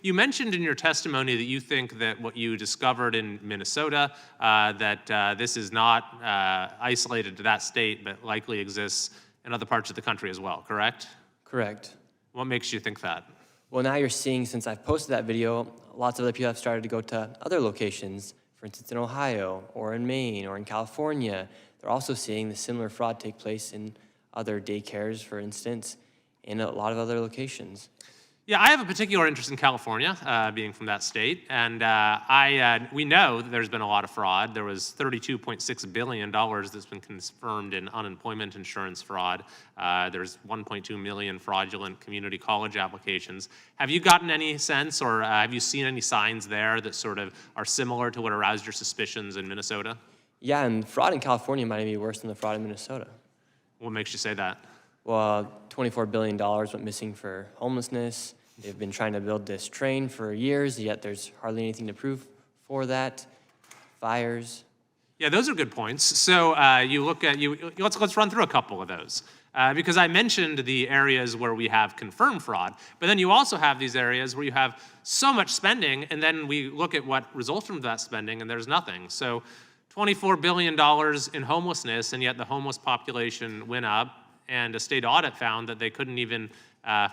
You mentioned in your testimony that you think that what you discovered in Minnesota, that this is not isolated to that state, but likely exists in other parts of the country as well, correct? Correct. What makes you think that? Well, now you're seeing, since I've posted that video, lots of other people have started to go to other locations, for instance, in Ohio, or in Maine, or in California. They're also seeing the similar fraud take place in other daycares, for instance, in a lot of other locations. Yeah, I have a particular interest in California, being from that state, and we know that there's been a lot of fraud. There was $32.6 billion that's been confirmed in unemployment insurance fraud. There's 1.2 million fraudulent community college applications. Have you gotten any sense, or have you seen any signs there that sort of are similar to what aroused your suspicions in Minnesota? Yeah, and fraud in California might be worse than the fraud in Minnesota. What makes you say that? Well, $24 billion went missing for homelessness. They've been trying to build this train for years, yet there's hardly anything to prove for that. Fires. Yeah, those are good points. So you look at, let's run through a couple of those. Because I mentioned the areas where we have confirmed fraud, but then you also have these areas where you have so much spending, and then we look at what results from that spending, and there's nothing. So $24 billion in homelessness, and yet the homeless population went up, and a state audit found that they couldn't even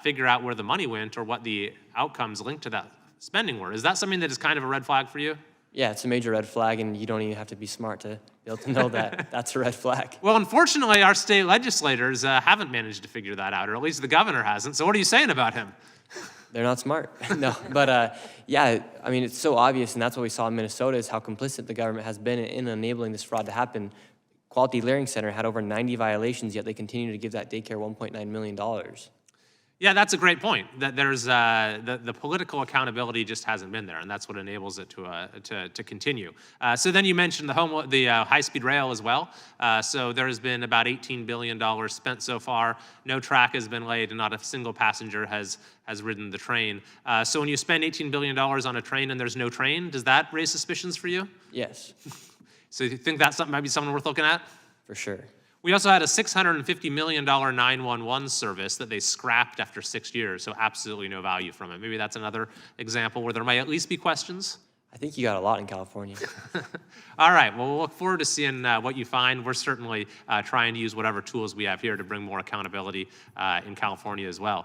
figure out where the money went or what the outcomes linked to that spending were. Is that something that is kind of a red flag for you? Yeah, it's a major red flag, and you don't even have to be smart to be able to know that that's a red flag. Well, unfortunately, our state legislators haven't managed to figure that out, or at least the governor hasn't. So what are you saying about him? They're not smart. No, but yeah, I mean, it's so obvious, and that's what we saw in Minnesota, is how complicit the government has been in enabling this fraud to happen. Quality Learning Center had over 90 violations, yet they continue to give that daycare $1.9 million. Yeah, that's a great point. That there's the political accountability just hasn't been there, and that's what enables it to continue. So then you mentioned the high-speed rail as well. So there has been about $18 billion spent so far. No track has been laid, and not a single passenger has ridden the train. So when you spend $18 billion on a train and there's no train, does that raise suspicions for you? Yes. So you think that might be something worth looking at? For sure. We also had a $650 million 911 service that they scrapped after 6 years, so absolutely no value from it. Maybe that's another example where there might at least be questions. I think you got a lot in California. All right, well, we'll look forward to seeing what you find. We're certainly trying to use whatever tools we have here to bring more accountability in California as well.